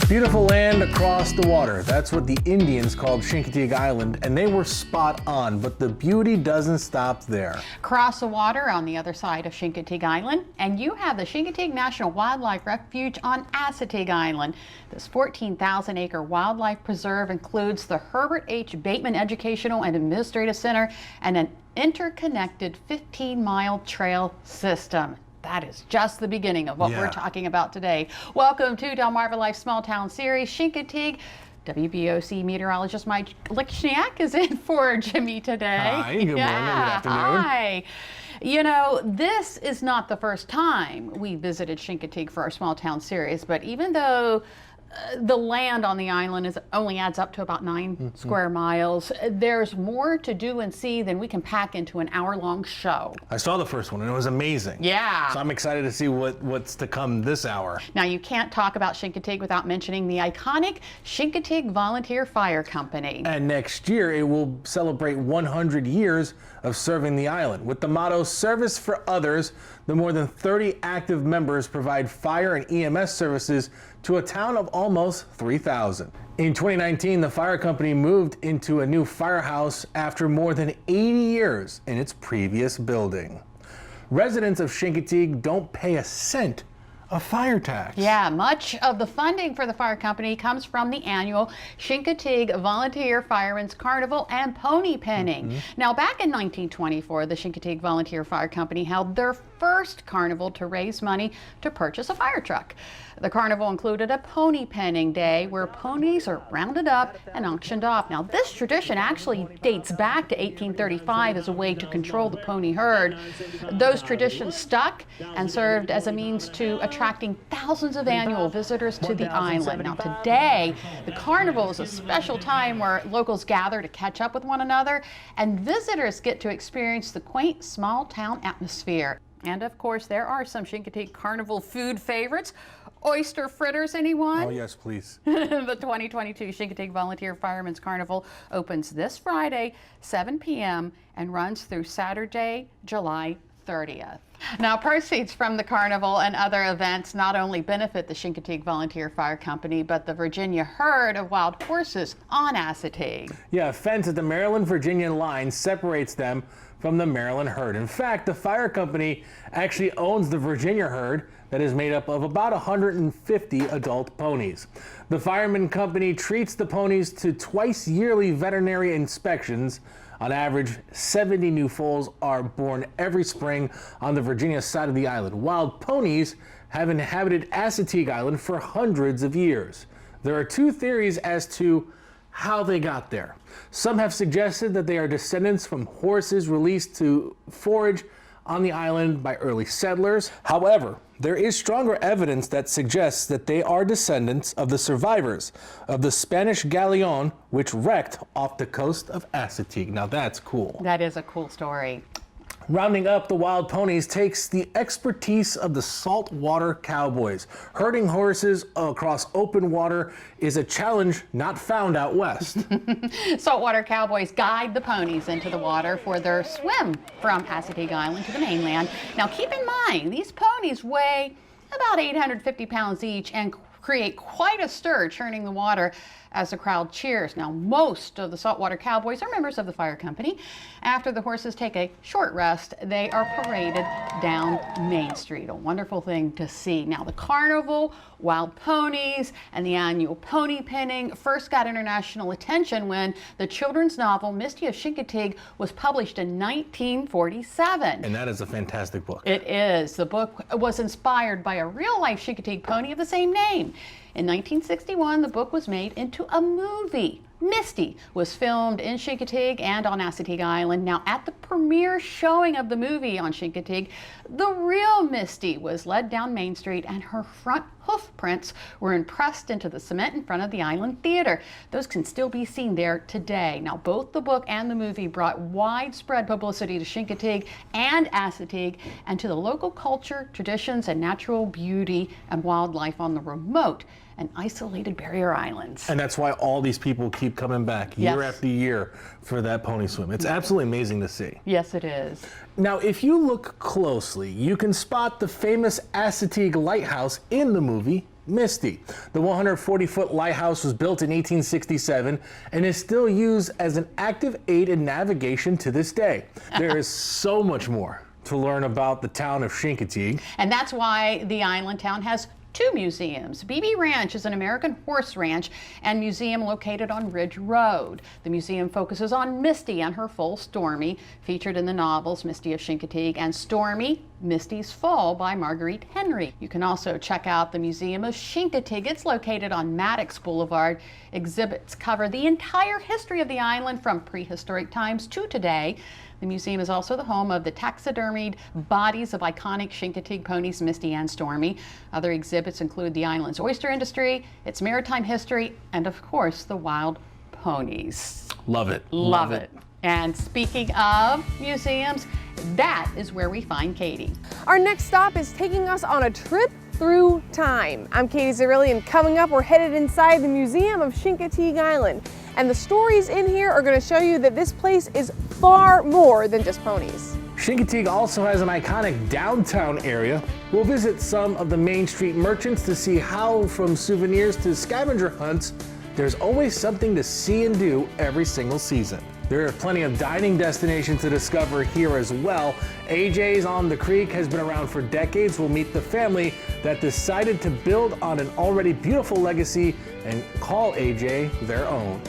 Beautiful land across the water. That's what the Indians called Chincoteague Island, and they were spot on, but the beauty doesn't stop there. Cross the water on the other side of Chincoteague Island, and you have the Chincoteague National Wildlife Refuge on STS Island. This 14,000-acre wildlife preserve includes the Herbert H. Bateman Educational and Administrative Center and an interconnected 15-mile trail system. That is just the beginning of what we're talking about today. Welcome to Delmarva Life Small Town Series, Chincoteague. WBOC meteorologist Mike Lichniak is in for Jimmy today. Hi, good morning, good afternoon. Hi. You know, this is not the first time we visited Chincoteague for our Small Town Series, but even though the land on the island only adds up to about 9 square miles, there's more to do and see than we can pack into an hour-long show. I saw the first one and it was amazing. Yeah. So I'm excited to see what's to come this hour. Now, you can't talk about Chincoteague without mentioning the iconic Chincoteague Volunteer Fire Company. And next year it will celebrate 100 years of serving the island. With the motto, Service for Others, the more than 30 active members provide fire and EMS services to a town of almost 3,000. In 2019, the fire company moved into a new firehouse after more than 80 years in its previous building. Residents of Chincoteague don't pay a cent of fire tax. Yeah, much of the funding for the fire company comes from the annual Chincoteague Volunteer Firemen's Carnival and pony penning. Now, back in 1924, the Chincoteague Volunteer Fire Company held their first carnival to raise money to purchase a fire truck. The carnival included a pony penning day where ponies are rounded up and auctioned off. Now, this tradition actually dates back to 1835 as a way to control the pony herd. Those traditions stuck and served as a means to attracting thousands of annual visitors to the island. Now, today, the carnival is a special time where locals gather to catch up with one another, and visitors get to experience the quaint small town atmosphere. And of course, there are some Chincoteague Carnival food favorites. Oyster fritters, anyone? Oh, yes, please. The 2022 Chincoteague Volunteer Firemen's Carnival opens this Friday, 7 p.m. and runs through Saturday, July 30th. Now, proceeds from the carnival and other events not only benefit the Chincoteague Volunteer Fire Company, but the Virginia herd of wild horses on Chincoteague. Yeah, a fence at the Maryland-Virginia line separates them from the Maryland herd. In fact, the fire company actually owns the Virginia herd that is made up of about 150 adult ponies. The fireman company treats the ponies to twice yearly veterinary inspections. On average, 70 new foals are born every spring on the Virginia side of the island. Wild ponies have inhabited Chincoteague Island for hundreds of years. There are two theories as to how they got there. Some have suggested that they are descendants from horses released to forage on the island by early settlers. However, there is stronger evidence that suggests that they are descendants of the survivors of the Spanish galleon, which wrecked off the coast of Chincoteague. Now that's cool. That is a cool story. Rounding up the wild ponies takes the expertise of the saltwater cowboys. Herding horses across open water is a challenge not found out west. Saltwater cowboys guide the ponies into the water for their swim from Chincoteague Island to the mainland. Now, keep in mind, these ponies weigh about 850 pounds each and create quite a stir churning the water as the crowd cheers. Now, most of the saltwater cowboys are members of the fire company. After the horses take a short rest, they are paraded down Main Street. A wonderful thing to see. Now, the carnival, wild ponies, and the annual pony penning first got international attention when the children's novel Misty of Chincoteague was published in 1947. And that is a fantastic book. It is. The book was inspired by a real-life Chincoteague pony of the same name. In 1961, the book was made into a movie. Misty was filmed in Chincoteague and on Chincoteague Island. Now, at the premiere showing of the movie on Chincoteague, the real Misty was led down Main Street and her front hoof prints were impressed into the cement in front of the Island Theater. Those can still be seen there today. Now, both the book and the movie brought widespread publicity to Chincoteague and Chincoteague and to the local culture, traditions, and natural beauty and wildlife on the remote and isolated barrier islands. And that's why all these people keep coming back year after year for that pony swim. It's absolutely amazing to see. Yes, it is. Now, if you look closely, you can spot the famous Chincoteague Lighthouse in the movie Misty. The 140-foot lighthouse was built in 1867 and is still used as an active aid in navigation to this day. There is so much more to learn about the town of Chincoteague. And that's why the island town has two museums. BB Ranch is an American horse ranch and museum located on Ridge Road. The museum focuses on Misty and her foal Stormy, featured in the novels Misty of Chincoteague and Stormy, Misty's Fall by Marguerite Henry. You can also check out the Museum of Chincoteague. It's located on Maddox Boulevard. Exhibits cover the entire history of the island from prehistoric times to today. The museum is also the home of the taxidermied bodies of iconic Chincoteague ponies Misty and Stormy. Other exhibits include the island's oyster industry, its maritime history, and of course the wild ponies. Love it. Love it. And speaking of museums, that is where we find Katie. Our next stop is taking us on a trip through time. I'm Katie Zarilli, and coming up, we're headed inside the Museum of Chincoteague Island. And the stories in here are going to show you that this place is far more than just ponies. Chincoteague also has an iconic downtown area. We'll visit some of the Main Street merchants to see how, from souvenirs to scavenger hunts, there's always something to see and do every single season. There are plenty of dining destinations to discover here as well. AJ's on the Creek has been around for decades. We'll meet the family that decided to build on an already beautiful legacy and call AJ their own.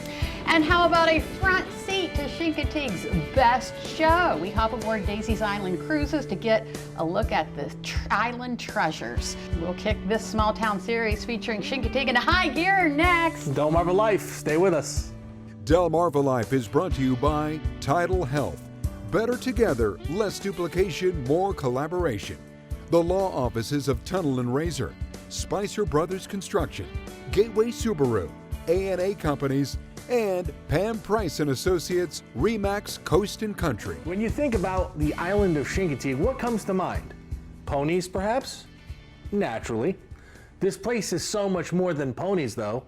And how about a front seat to Chincoteague's best show? We hop aboard Daisy's Island Cruises to get a look at the island treasures. We'll kick this small town series featuring Chincoteague into high gear next. Delmarva Life, stay with us. Delmarva Life is brought to you by Tidal Health. Better together, less duplication, more collaboration. The law offices of Tunnel and Razor, Spicer Brothers Construction, Gateway Subaru, A&A Companies, and Pam Price and Associates, Remax Coast and Country. When you think about the island of Chincoteague, what comes to mind? Ponies, perhaps? Naturally. This place is so much more than ponies, though.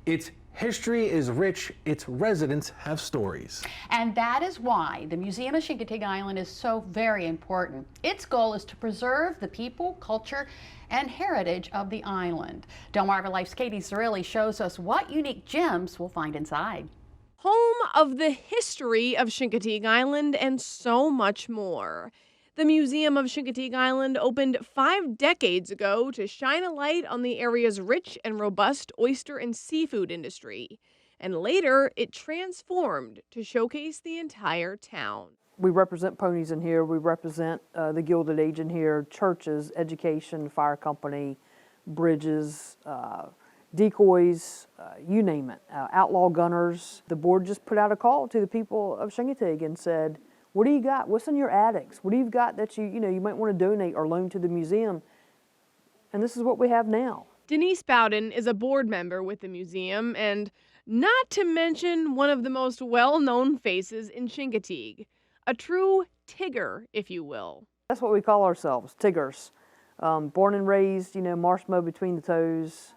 Its history is rich, its residents have stories. And that is why the Museum of Chincoteague Island is so very important. Its goal is to preserve the people, culture, and heritage of the island. Delmarva Life's Katie Zarilli shows us what unique gems we'll find inside. Home of the history of Chincoteague Island and so much more. The Museum of Chincoteague Island opened 5 decades ago to shine a light on the area's rich and robust oyster and seafood industry. And later, it transformed to showcase the entire town. We represent ponies in here, we represent the Gilded Age in here, churches, education, fire company, bridges, decoys, you name it, outlaw gunners. The board just put out a call to the people of Chincoteague and said, what do you got? What's in your attics? What do you got that you might want to donate or loan to the museum? And this is what we have now. Denise Bowden is a board member with the museum, and not to mention one of the most well-known faces in Chincoteague. A true Tigger, if you will. That's what we call ourselves, Tiggers. Born and raised, marshmallow between the toes.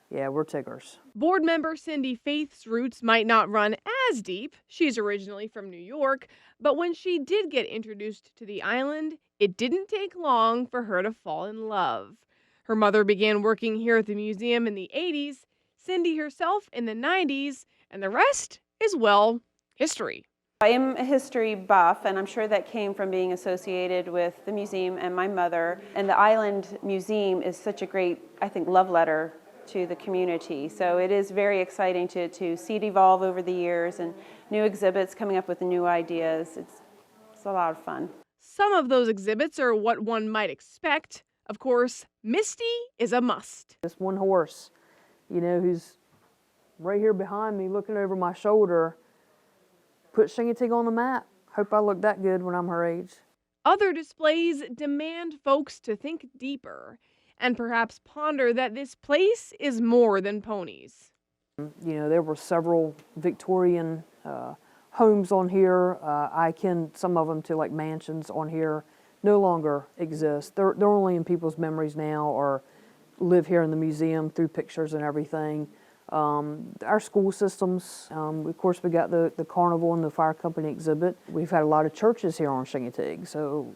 Yeah, we're Tiggers. Board member Cindy Faith's roots might not run as deep. She's originally from New York, but when she did get introduced to the island, it didn't take long for her to fall in love. Her mother began working here at the museum in the 80s, Cindy herself in the 90s, and the rest is, well, history. I am a history buff, and I'm sure that came from being associated with the museum and my mother. And the Island Museum is such a great, I think, love letter to the community. So it is very exciting to see it evolve over the years and new exhibits coming up with new ideas. It's a lot of fun. Some of those exhibits are what one might expect. Of course, Misty is a must. This one horse, who's right here behind me looking over my shoulder, put Chincoteague on the map. Hope I look that good when I'm her age. Other displays demand folks to think deeper and perhaps ponder that this place is more than ponies. There were several Victorian homes on here. I kin some of them to like mansions on here. No longer exist. They're only in people's memories now or live here in the museum through pictures and everything. Our school systems, of course we got the carnival and the fire company exhibit. We've had a lot of churches here on Chincoteague, so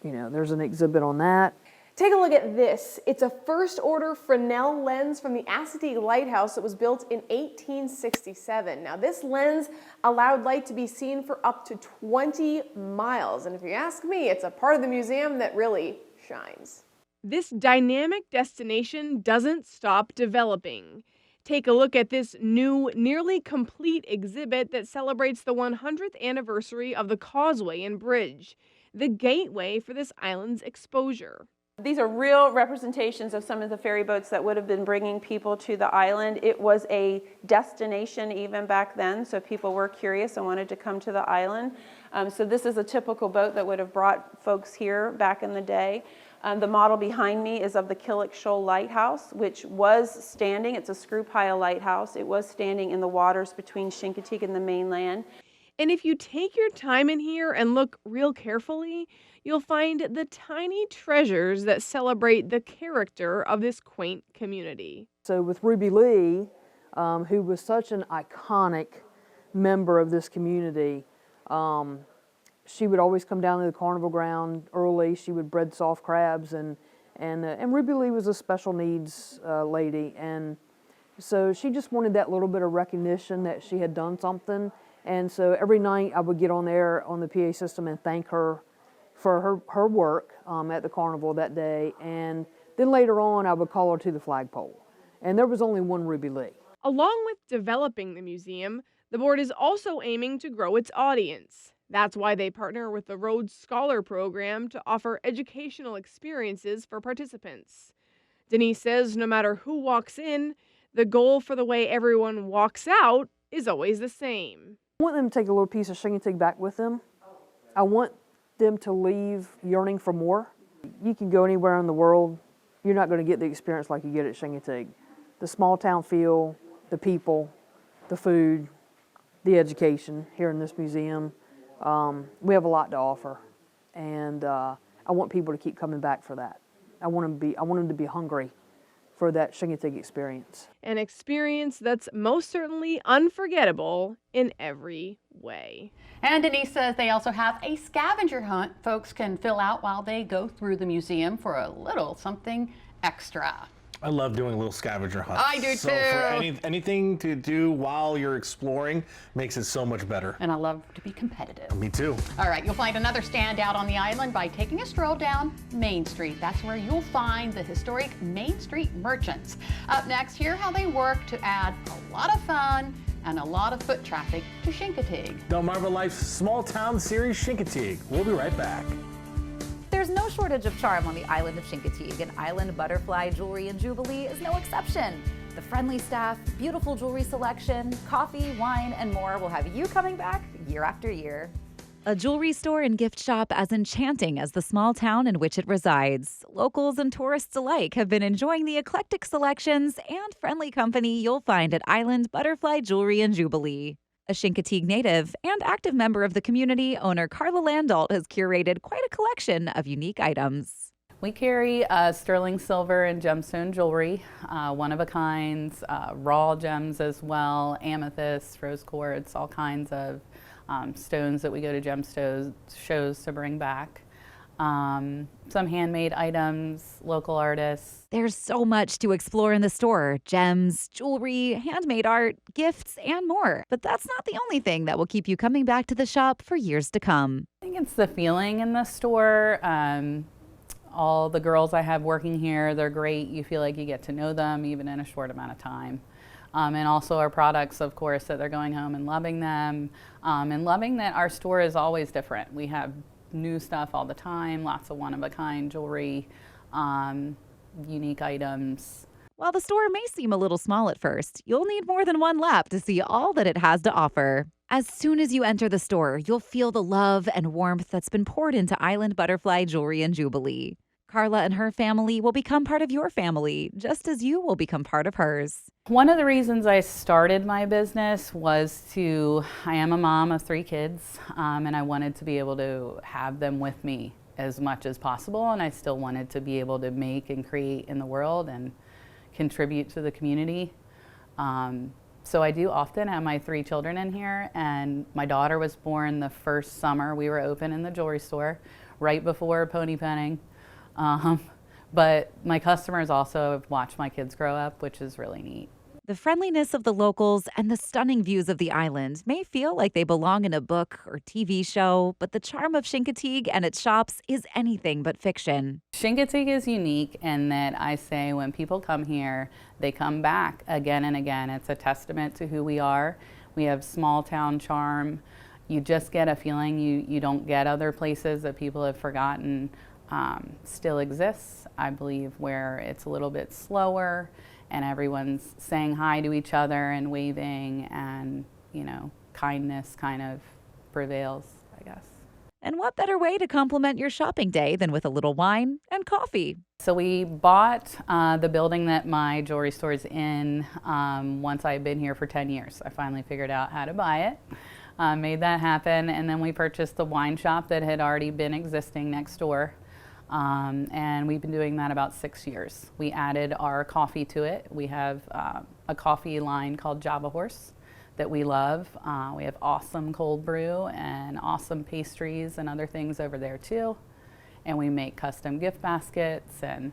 there's an exhibit on that. Take a look at this. It's a first order Fresnel lens from the Chincoteague Lighthouse that was built in 1867. Now this lens allowed light to be seen for up to 20 miles. And if you ask me, it's a part of the museum that really shines. This dynamic destination doesn't stop developing. Take a look at this new, nearly complete exhibit that celebrates the 100th anniversary of the Causeway and Bridge, the gateway for this island's exposure. These are real representations of some of the ferry boats that would have been bringing people to the island. It was a destination even back then, so people were curious and wanted to come to the island. So this is a typical boat that would have brought folks here back in the day. The model behind me is of the Killick Shoal Lighthouse, which was standing. It's a screw pile lighthouse. It was standing in the waters between Chincoteague and the mainland. And if you take your time in here and look real carefully, you'll find the tiny treasures that celebrate the character of this quaint community. So with Ruby Lee, who was such an iconic member of this community, she would always come down to the carnival ground early. She would bread soft crabs, and Ruby Lee was a special needs lady, and so she just wanted that little bit of recognition that she had done something. And so every night I would get on there on the PA system and thank her for her work at the carnival that day. And then later on I would call her to the flagpole. And there was only one Ruby Lee. Along with developing the museum, the board is also aiming to grow its audience. That's why they partner with the Rhodes Scholar Program to offer educational experiences for participants. Denise says no matter who walks in, the goal for the way everyone walks out is always the same. I want them to take a little piece of Chincoteague back with them. I want them to leave yearning for more. You can go anywhere in the world, you're not going to get the experience like you get at Chincoteague. The small town feel, the people, the food, the education here in this museum. We have a lot to offer, and I want people to keep coming back for that. I want them to be hungry for that Chincoteague experience. An experience that's most certainly unforgettable in every way. And Denise says they also have a scavenger hunt folks can fill out while they go through the museum for a little something extra. I love doing a little scavenger hunt. I do so too. For anything to do while you're exploring makes it so much better. And I love to be competitive. Me too. All right, you'll find another standout on the island by taking a stroll down Main Street. That's where you'll find the historic Main Street merchants. Up next, hear how they work to add a lot of fun and a lot of foot traffic to Chincoteague. Delmarva Life's Small Town Series Chincoteague. We'll be right back. There's no shortage of charm on the island of Chincoteague, and Island Butterfly Jewelry and Jubilee is no exception. The friendly staff, beautiful jewelry selection, coffee, wine, and more will have you coming back year after year. A jewelry store and gift shop as enchanting as the small town in which it resides. Locals and tourists alike have been enjoying the eclectic selections and friendly company you'll find at Island Butterfly Jewelry and Jubilee. A Chincoteague native and active member of the community, owner Carla Landalt has curated quite a collection of unique items. We carry sterling silver and gemstone jewelry, one-of-a-kinds, raw gems as well, amethysts, rose quartz, all kinds of stones that we go to gem shows to bring back. Some handmade items, local artists. There's so much to explore in the store. Gems, jewelry, handmade art, gifts, and more. But that's not the only thing that will keep you coming back to the shop for years to come. I think it's the feeling in the store. All the girls I have working here, they're great. You feel like you get to know them even in a short amount of time. And also our products, of course, that they're going home and loving them. And loving that our store is always different. We have new stuff all the time, lots of one-of-a-kind jewelry, unique items. While the store may seem a little small at first, you'll need more than one lap to see all that it has to offer. As soon as you enter the store, you'll feel the love and warmth that's been poured into Island Butterfly Jewelry and Jubilee. Carla and her family will become part of your family, just as you will become part of hers. One of the reasons I started my business was I am a mom of 3 kids, and I wanted to be able to have them with me as much as possible, and I still wanted to be able to make and create in the world and contribute to the community. So I do often have my 3 children in here, and my daughter was born the first summer we were open in the jewelry store, right before pony penning. But my customers also have watched my kids grow up, which is really neat. The friendliness of the locals and the stunning views of the island may feel like they belong in a book or TV show, but the charm of Chincoteague and its shops is anything but fiction. Chincoteague is unique in that I say when people come here, they come back again and again. It's a testament to who we are. We have small town charm. You just get a feeling you don't get other places that people have forgotten still exists, I believe, where it's a little bit slower and everyone's saying hi to each other and waving, and, you know, kindness kind of prevails, I guess. And what better way to complement your shopping day than with a little wine and coffee? So we bought the building that my jewelry store is in once I had been here for 10 years. I finally figured out how to buy it, made that happen, and then we purchased the wine shop that had already been existing next door. And we've been doing that about 6 years. We added our coffee to it. We have a coffee line called Java Horse that we love. We have awesome cold brew and awesome pastries and other things over there too. And we make custom gift baskets, and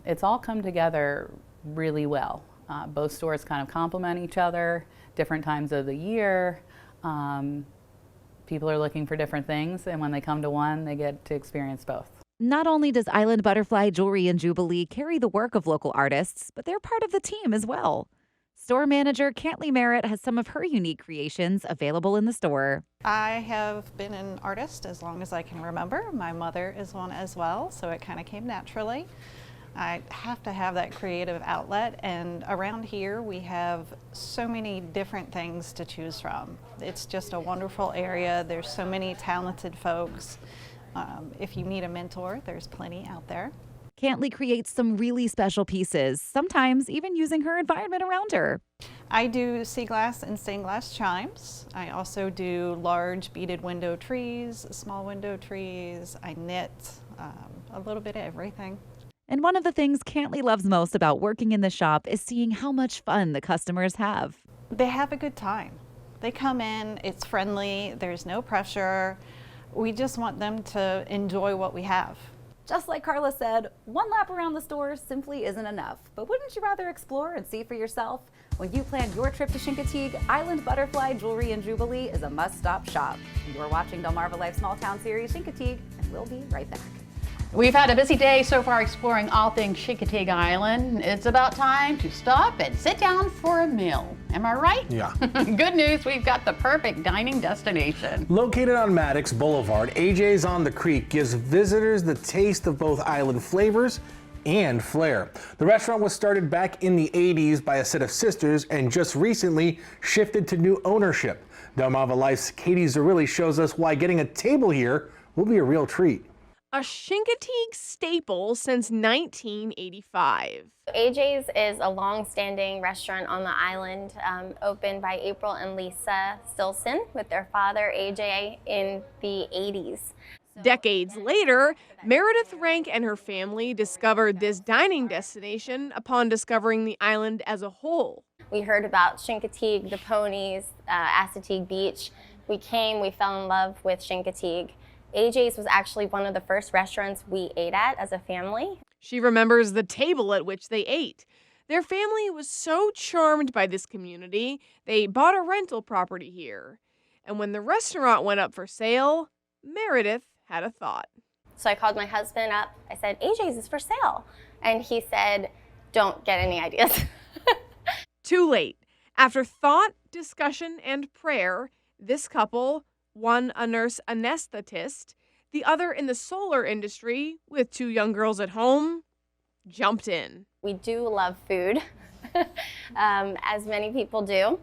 it's all come together really well. Both stores kind of complement each other, different times of the year. People are looking for different things, and when they come to one, they get to experience both. Not only does Island Butterfly Jewelry and Jubilee carry the work of local artists, but they're part of the team as well. Store manager Cantley Merritt has some of her unique creations available in the store. I have been an artist as long as I can remember. My mother is one as well, so it kind of came naturally. I have to have that creative outlet, and around here we have so many different things to choose from. It's just a wonderful area. There's so many talented folks. If you need a mentor, there's plenty out there. Cantley creates some really special pieces, sometimes even using her environment around her. I do sea glass and stained glass chimes. I also do large beaded window trees, small window trees. I knit, a little bit of everything. And one of the things Cantley loves most about working in the shop is seeing how much fun the customers have. They have a good time. They come in, it's friendly, there's no pressure. We just want them to enjoy what we have. Just like Carla said, one lap around the store simply isn't enough. But wouldn't you rather explore and see for yourself? When you plan your trip to Chincoteague, Island Butterfly Jewelry and Jubilee is a must-stop shop. You're watching Delmarva Life Small Town Series Chincoteague, and we'll be right back. We've had a busy day so far exploring all things Chincoteague Island. It's about time to stop and sit down for a meal. Am I right? Yeah. Good news, we've got the perfect dining destination. Located on Maddox Boulevard, AJ's on the Creek gives visitors the taste of both island flavors and flair. The restaurant was started back in the 80s by a set of sisters and just recently shifted to new ownership. Delmarva Life's Katie Zerilli shows us why getting a table here will be a real treat. A Chincoteague staple since 1985. AJ's is a long-standing restaurant on the island, opened by April and Lisa Stilson with their father, AJ, in the 80s. Decades later, Meredith Rank and her family discovered this dining destination upon discovering the island as a whole. We heard about Chincoteague, the ponies, Assateague Beach. We came, we fell in love with Chincoteague. AJ's was actually one of the first restaurants we ate at as a family. She remembers the table at which they ate. Their family was so charmed by this community, they bought a rental property here. And when the restaurant went up for sale, Meredith had a thought. So I called my husband up. I said, AJ's is for sale. And he said, don't get any ideas. Too late. After thought, discussion, and prayer, this couple, one a nurse anesthetist, the other in the solar industry with two young girls at home, jumped in. We do love food, as many people do,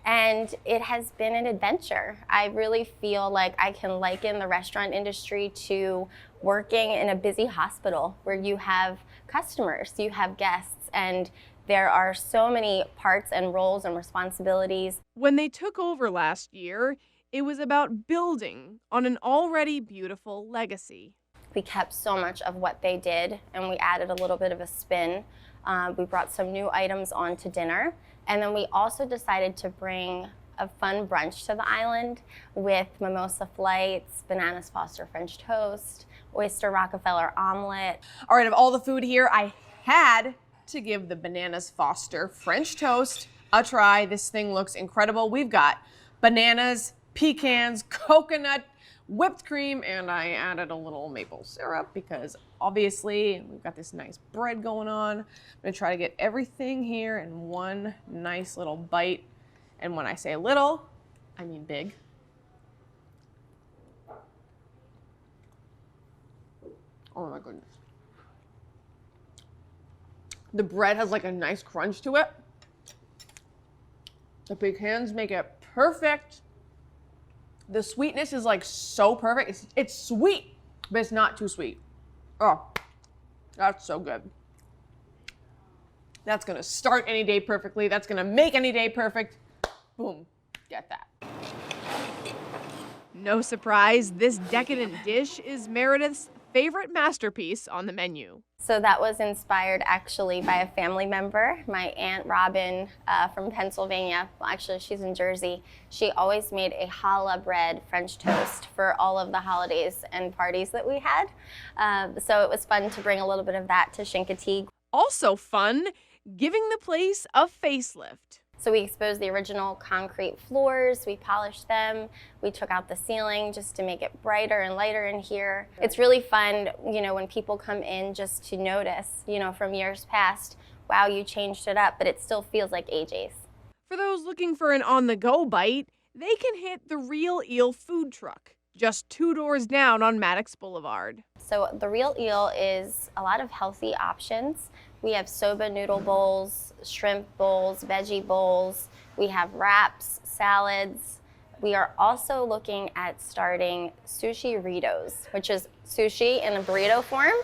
and it has been an adventure. I really feel like I can liken the restaurant industry to working in a busy hospital where you have customers, you have guests, and there are so many parts and roles and responsibilities. When they took over last year, it was about building on an already beautiful legacy. We kept so much of what they did, and we added a little bit of a spin. We brought some new items on to dinner, and then we also decided to bring a fun brunch to the island with mimosa flights, bananas Foster French toast. oyster Rockefeller omelet. All right, of all the food here, I had to give the Bananas Foster French toast a try. This thing looks incredible. We've got bananas, pecans, coconut, whipped cream, and I added a little maple syrup because obviously we've got this nice bread going on. I'm gonna try to get everything here in one nice little bite. And when I say little, I mean big. Oh my goodness. The bread has like a nice crunch to it. The pecans make it perfect. The sweetness is like so perfect. It's sweet, but it's not too sweet. Oh, that's so good. That's gonna start any day perfectly. That's gonna make any day perfect. Boom, get that. No surprise, this decadent dish is Meredith's favorite masterpiece on the menu. So that was inspired actually by a family member, my Aunt Robin from Pennsylvania. Well, actually, she's in Jersey. She always made a challah bread French toast for all of the holidays and parties that we had. So it was fun to bring a little bit of that to Chincoteague. Also fun, giving the place a facelift. So we exposed the original concrete floors, we polished them, we took out the ceiling just to make it brighter and lighter in here. It's really fun, you know, when people come in just to notice, you know, from years past, wow, you changed it up, but it still feels like AJ's. For those looking for an on-the-go bite, they can hit the Real Eel food truck, just 2 doors down on Maddox Boulevard. So the Real Eel is a lot of healthy options. We have soba noodle bowls, shrimp bowls, veggie bowls. We have wraps, salads. We are also looking at starting sushi burritos, which is sushi in a burrito form,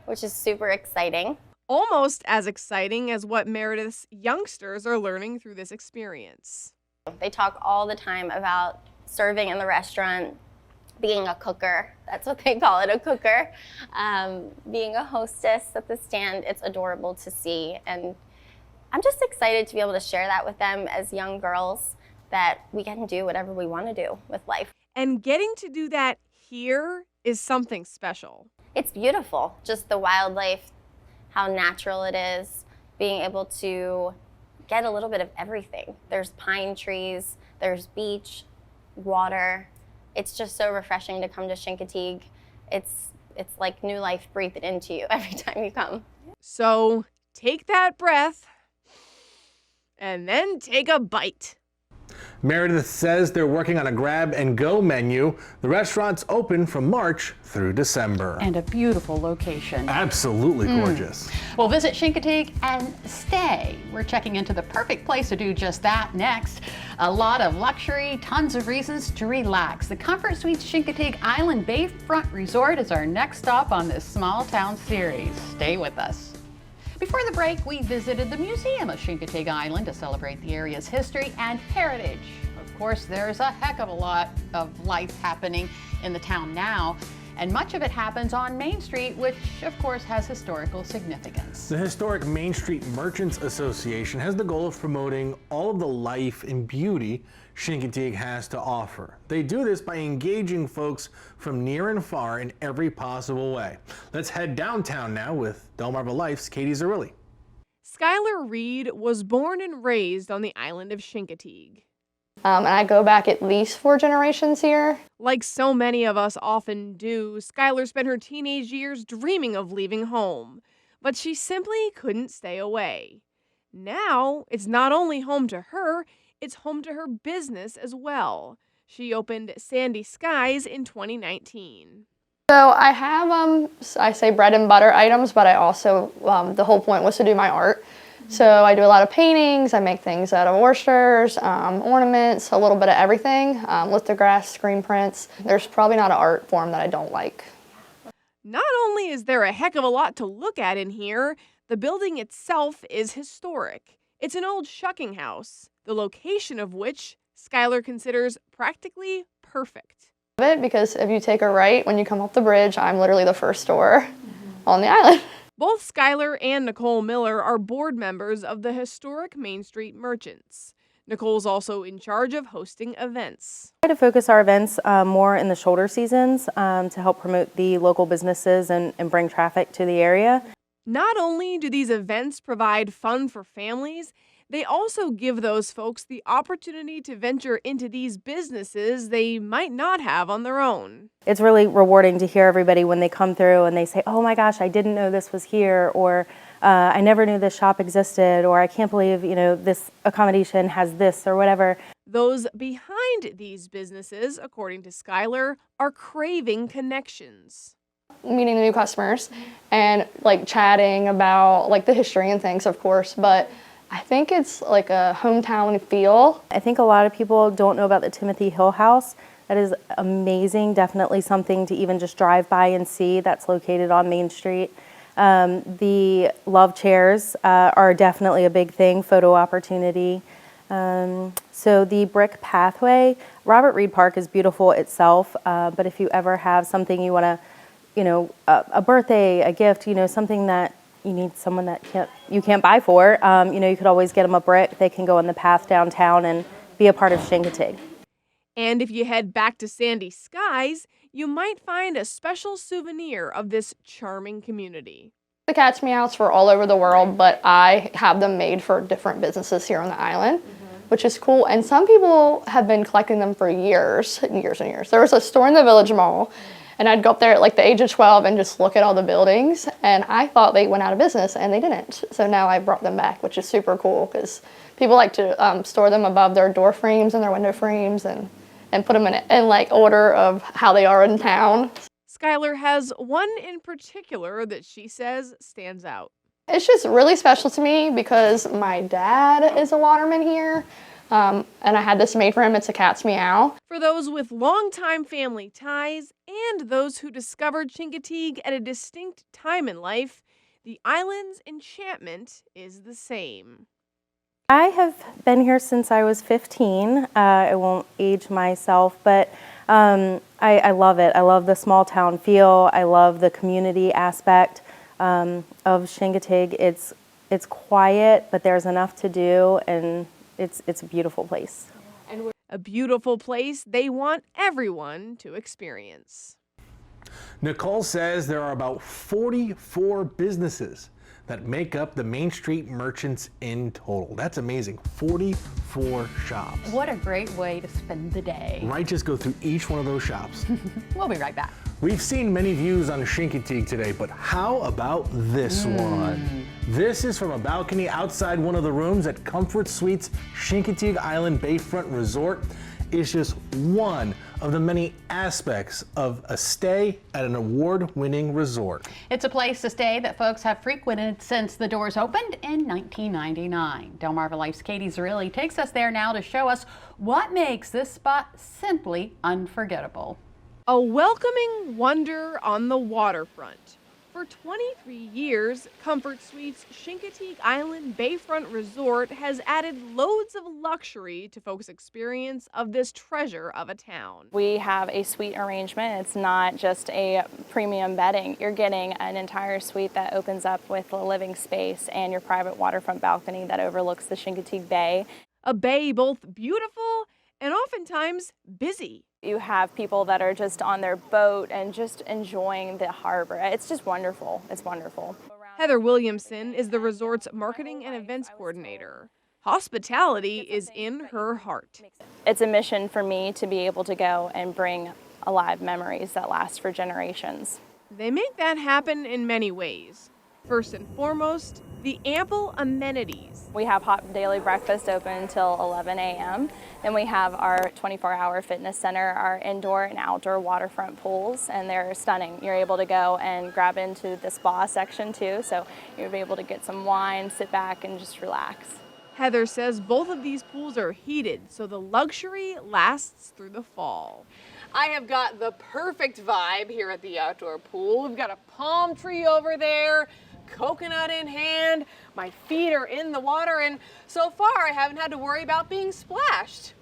which is super exciting. Almost as exciting as what Meredith's youngsters are learning through this experience. They talk all the time about serving in the restaurant, being a cooker. That's what they call it, a cooker. Being a hostess at the stand, it's adorable to see. And I'm just excited to be able to share that with them as young girls, that we can do whatever we want to do with life. And getting to do that here is something special. It's beautiful, just the wildlife, how natural it is, being able to get a little bit of everything. There's pine trees, there's beach, water. It's just so refreshing to come to Chincoteague. It's like new life breathed into you every time you come. So take that breath and then take a bite. Meredith says they're working on a grab-and-go menu. The restaurant's open from March through December. And a beautiful location. Absolutely gorgeous. Well, visit Chincoteague and stay. We're checking into the perfect place to do just that next. A lot of luxury, tons of reasons to relax. The Comfort Suites Chincoteague Island Bayfront Resort is our next stop on this small town series. Stay with us. Before the break, we visited the Museum of Chincoteague Island to celebrate the area's history and heritage. Of course, there's a heck of a lot of life happening in the town now, and much of it happens on Main Street, which of course has historical significance. The historic Main Street Merchants Association has the goal of promoting all of the life and beauty Chincoteague has to offer. They do this by engaging folks from near and far in every possible way. Let's head downtown now with Delmarva Life's Katie Zerilli. Skylar Reed was born and raised on the island of Chincoteague. And I go back at least 4 generations here. Like so many of us often do, Skylar spent her teenage years dreaming of leaving home, but she simply couldn't stay away. Now, it's not only home to her, it's home to her business as well. She opened Sandy Skies in 2019. So I have, I say bread and butter items, but I also, the whole point was to do my art. So I do a lot of paintings, I make things out of oysters, ornaments, a little bit of everything, lithographs, screen prints. There's probably not an art form that I don't like. Not only is there a heck of a lot to look at in here, the building itself is historic. It's an old shucking house, the location of which Skylar considers practically perfect. Because if you take a right when you come off the bridge, I'm literally the first store on the island. Both Skylar and Nicole Miller are board members of the historic Main Street Merchants. Nicole's also in charge of hosting events. Try to focus our events more in the shoulder seasons to help promote the local businesses and bring traffic to the area. Not only do these events provide fun for families, they also give those folks the opportunity to venture into these businesses they might not have on their own. It's really rewarding to hear everybody when they come through and they say, oh my gosh, I didn't know this was here, or I never knew this shop existed, or I can't believe, this accommodation has this or whatever. Those behind these businesses, according to Skylar, are craving connections. Meeting the new customers and like chatting about like the history and things, of course, but I think it's like a hometown feel. I think a lot of people don't know about the Timothy Hill House. That is amazing, definitely something to even just drive by and see. That's located on Main Street. The love chairs are definitely a big thing, photo opportunity. So the brick pathway, Robert Reed Park is beautiful itself, but if you ever have something you want to, a birthday, a gift, something that you need someone that you can't buy for, you could always get them a brick. They can go on the path downtown and be a part of Chincoteague. And if you head back to Sandy Skies, you might find a special souvenir of this charming community. The cat's meows for all over the world, but I have them made for different businesses here on the island, which is cool. And some people have been collecting them for years and years and years. There was a store in the Village Mall, and I'd go up there at like the age of 12 and just look at all the buildings, and I thought they went out of business, and they didn't. So now I brought them back, which is super cool because people like to store them above their door frames and their window frames and put them in like order of how they are in town. Skylar has one in particular that she says stands out. It's just really special to me because my dad is a waterman here, and I had this made for him. It's a cat's meow. For those with longtime family ties and those who discovered Chincoteague at a distinct time in life, the island's enchantment is the same. I have been here since I was 15. I won't age myself, but I love it. I love the small town feel. I love the community aspect of Chincoteague. It's quiet, but there's enough to do, and it's a beautiful place. A beautiful place they want everyone to experience. Nicole says there are about 44 businesses that make up the Main Street merchants in total. That's amazing, 44 shops. What a great way to spend the day. Right, just go through each one of those shops. We'll be right back. We've seen many views on Chincoteague today, but how about this one? This is from a balcony outside one of the rooms at Comfort Suites Chincoteague Island Bayfront Resort. It's just one of the many aspects of a stay at an award-winning resort. It's a place to stay that folks have frequented since the doors opened in 1999. Delmarva Life's Katie Zerilli takes us there now to show us what makes this spot simply unforgettable. A welcoming wonder on the waterfront. For 23 years, Comfort Suites Chincoteague Island Bayfront Resort has added loads of luxury to folks' experience of this treasure of a town. We have a suite arrangement. It's not just a premium bedding. You're getting an entire suite that opens up with a living space and your private waterfront balcony that overlooks the Chincoteague Bay. A bay both beautiful and oftentimes busy. You have people that are just on their boat and just enjoying the harbor. It's just wonderful. It's wonderful. Heather Williamson is the resort's marketing and events coordinator. Hospitality is in her heart. It's a mission for me to be able to go and bring alive memories that last for generations. They make that happen in many ways. First and foremost, the ample amenities. We have hot daily breakfast open until 11 a.m. Then we have our 24-hour fitness center, our indoor and outdoor waterfront pools, and they're stunning. You're able to go and grab into the spa section too, so you'll be able to get some wine, sit back, and just relax. Heather says both of these pools are heated, so the luxury lasts through the fall. I have got the perfect vibe here at the outdoor pool. We've got a palm tree over there, coconut in hand, my feet are in the water, and so far I haven't had to worry about being splashed.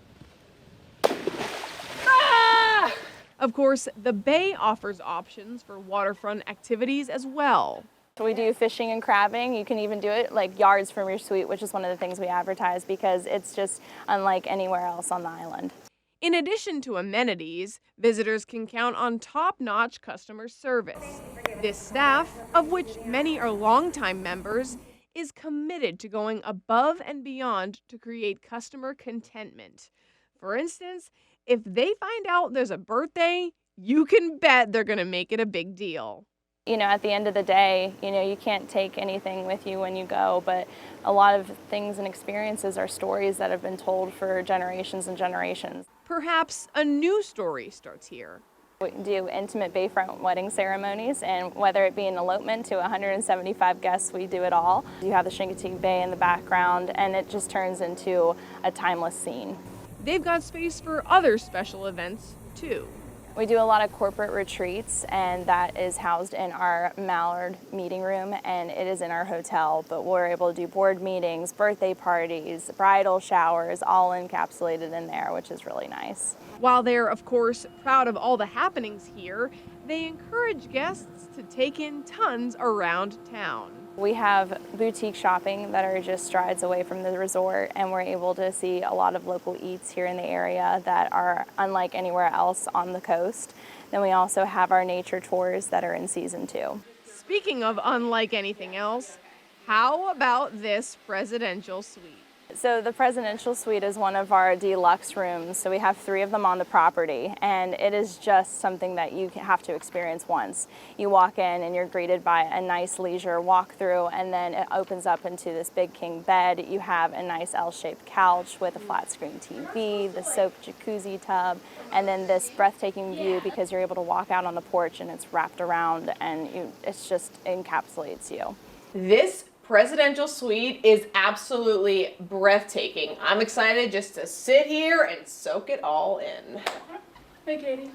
Ah! Of course, the bay offers options for waterfront activities as well. We do fishing and crabbing. You can even do it like yards from your suite, which is one of the things we advertise because it's just unlike anywhere else on the island. In addition to amenities, visitors can count on top-notch customer service. This staff, of which many are longtime members, is committed to going above and beyond to create customer contentment. For instance, if they find out there's a birthday, you can bet they're going to make it a big deal. You know, at the end of the day, you can't take anything with you when you go, but a lot of things and experiences are stories that have been told for generations and generations. Perhaps a new story starts here. We do intimate bayfront wedding ceremonies, and whether it be an elopement to 175 guests, we do it all. You have the Chincoteague Bay in the background, and it just turns into a timeless scene. They've got space for other special events, too. We do a lot of corporate retreats, and that is housed in our Mallard meeting room, and it is in our hotel, but we're able to do board meetings, birthday parties, bridal showers, all encapsulated in there, which is really nice. While they're, of course, proud of all the happenings here, they encourage guests to take in tons around town. We have boutique shopping that are just strides away from the resort, and we're able to see a lot of local eats here in the area that are unlike anywhere else on the coast. Then we also have our nature tours that are in season 2. Speaking of unlike anything else, how about this presidential suite? So the presidential suite is one of our deluxe rooms. So we have 3 of them on the property, and it is just something that you have to experience once. You walk in and you're greeted by a nice leisure walkthrough, and then it opens up into this big king bed. You have a nice L-shaped couch with a flat screen TV, the soaked jacuzzi tub, and then this breathtaking view because you're able to walk out on the porch and it's wrapped around, and it just encapsulates you. This presidential suite is absolutely breathtaking. I'm excited just to sit here and soak it all in. Hey, Katie.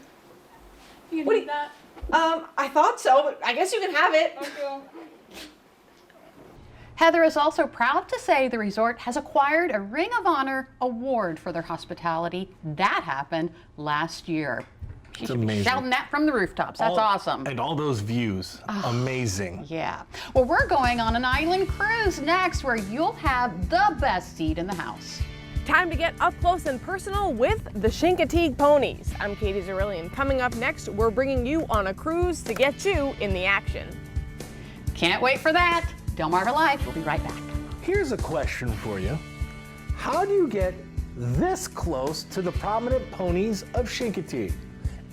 You can eat that? I thought so, but I guess you can have it. Okay. Heather is also proud to say the resort has acquired a Ring of Honor award for their hospitality. That happened last year. She should be shouting that from the rooftops. That's awesome. And all those views, amazing. Yeah. Well, we're going on an island cruise next where you'll have the best seat in the house. Time to get up close and personal with the Chincoteague ponies. I'm Katie Zerillian. Coming up next, we're bringing you on a cruise to get you in the action. Can't wait for that. Delmarva Live. We'll be right back. Here's a question for you. How do you get this close to the prominent ponies of Chincoteague?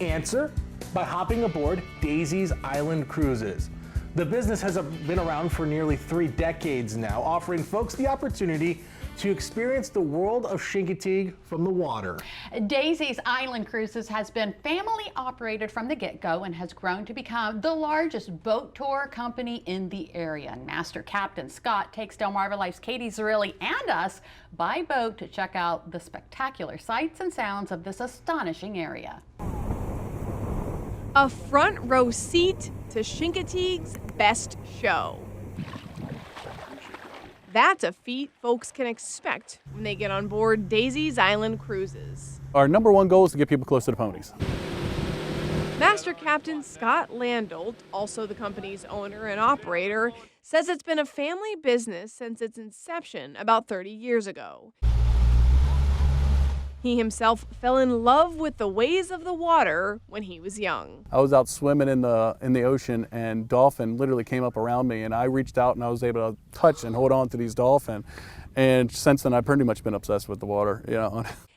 Answer, by hopping aboard Daisy's Island Cruises. The business has been around for nearly 3 decades now, offering folks the opportunity to experience the world of Chincoteague from the water. Daisy's Island Cruises has been family operated from the get-go and has grown to become the largest boat tour company in the area. Master Captain Scott takes Delmarva Life's Katie Zerilli and us by boat to check out the spectacular sights and sounds of this astonishing area. A front row seat to Chincoteague's best show. That's a feat folks can expect when they get on board Daisy's Island Cruises. Our number one goal is to get people close to the ponies. Master Captain Scott Landolt, also the company's owner and operator, says it's been a family business since its inception about 30 years ago. He himself fell in love with the ways of the water when he was young. I was out swimming in the ocean, and dolphin literally came up around me, and I reached out and I was able to touch and hold on to these dolphin. And since then, I've pretty much been obsessed with the water.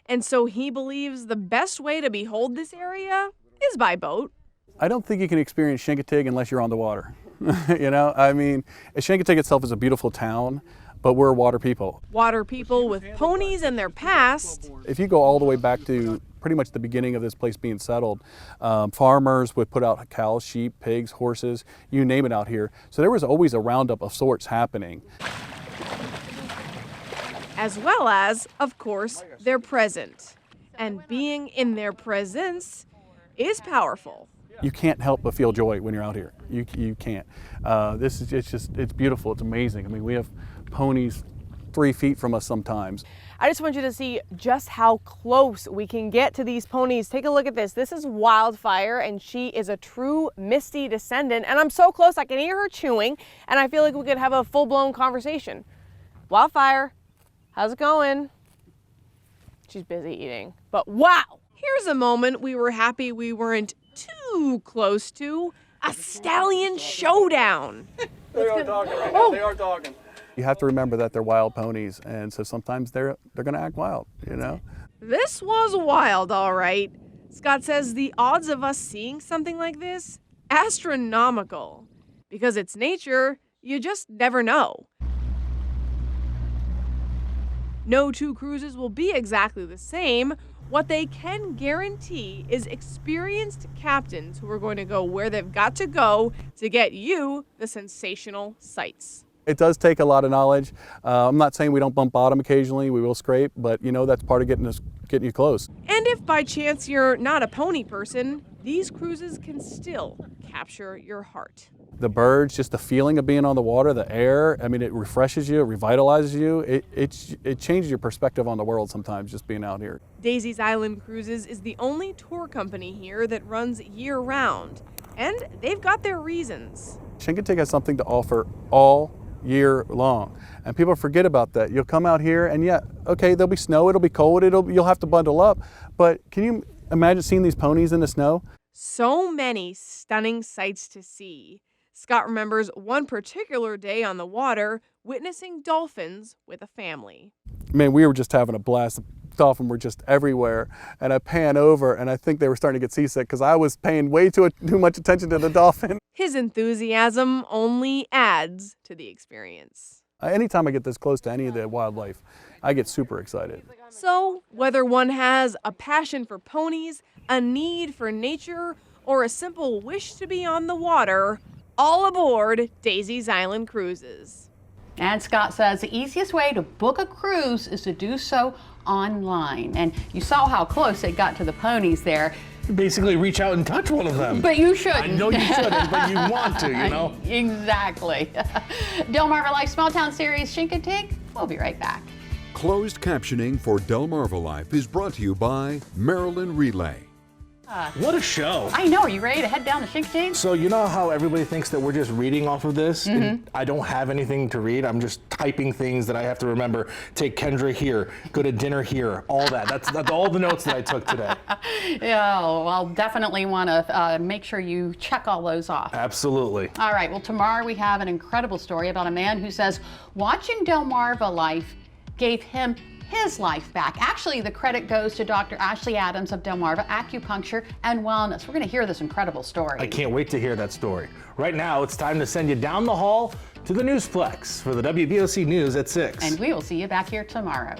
And so he believes the best way to behold this area is by boat. I don't think you can experience Chincoteague unless you're on the water. I mean, Chincoteague itself is a beautiful town, but we're water people. Water people with ponies in their past. If you go all the way back to pretty much the beginning of this place being settled, farmers would put out cows, sheep, pigs, horses, you name it out here. So there was always a roundup of sorts happening. As well as, of course, their present. And being in their presence is powerful. You can't help but feel joy when you're out here. You can't. It's beautiful. It's amazing. I mean, we have ponies 3 feet from us sometimes. I just want you to see just how close we can get to these ponies. Take a look at this. This is Wildfire, and she is a true Misty descendant. And I'm so close, I can hear her chewing, and I feel like we could have a full-blown conversation. Wildfire, how's it going? She's busy eating, but wow! Here's a moment we were happy we weren't too close to. A stallion showdown. They are talking right now. They are talking. You have to remember that they're wild ponies, and so sometimes they're going to act wild, you know? This was wild, all right. Scott says the odds of us seeing something like this, astronomical. Because it's nature, you just never know. No two cruises will be exactly the same. What they can guarantee is experienced captains who are going to go where they've got to go to get you the sensational sights. It does take a lot of knowledge. I'm not saying we don't bump bottom occasionally, we will scrape, but you know that's part of getting you close. And if by chance you're not a pony person, these cruises can still capture your heart. The birds, just the feeling of being on the water, the air, I mean, it refreshes you, it revitalizes you. It changes your perspective on the world sometimes, just being out here. Daisy's Island Cruises is the only tour company here that runs year-round, and they've got their reasons. Chincoteague has something to offer all year long, and people forget about that. You'll come out here and yeah, okay, there'll be snow, it'll be cold, you'll have to bundle up, but can you imagine seeing these ponies in the snow? So many stunning sights to see. Scott remembers one particular day on the water witnessing dolphins with a family. Man, we were just having a blast. The dolphins were just everywhere, and I pan over and I think they were starting to get seasick because I was paying way too much attention to the dolphin. His enthusiasm only adds to the experience. Anytime I get this close to any of the wildlife, I get super excited. So, whether one has a passion for ponies, a need for nature, or a simple wish to be on the water, all aboard Daisy's Island Cruises. And Scott says the easiest way to book a cruise is to do so online. And you saw how close they got to the ponies there. Basically reach out and touch one of them. But you shouldn't. I know you shouldn't, but you want to, you know? Exactly. Delmarva Life Small Town Series Chincoteague. We'll be right back. Closed captioning for Delmarva Life is brought to you by Maryland Relay. What a show. I know. Are you ready to head down to Chincoteague? So you know how everybody thinks that we're just reading off of this? And I don't have anything to read. I'm just typing things that I have to remember. Take Kendra here, go to dinner here, all that. That's all the notes that I took today. Yeah, well, I'll definitely want to make sure you check all those off. Absolutely. All right. Well, tomorrow we have an incredible story about a man who says watching Delmarva Life gave him his life back. Actually, the credit goes to Dr. Ashley Adams of Delmarva Acupuncture and Wellness. We're going to hear this incredible story. I can't wait to hear that story. Right now, it's time to send you down the hall to the Newsplex for the WBOC News at 6. And we will see you back here tomorrow.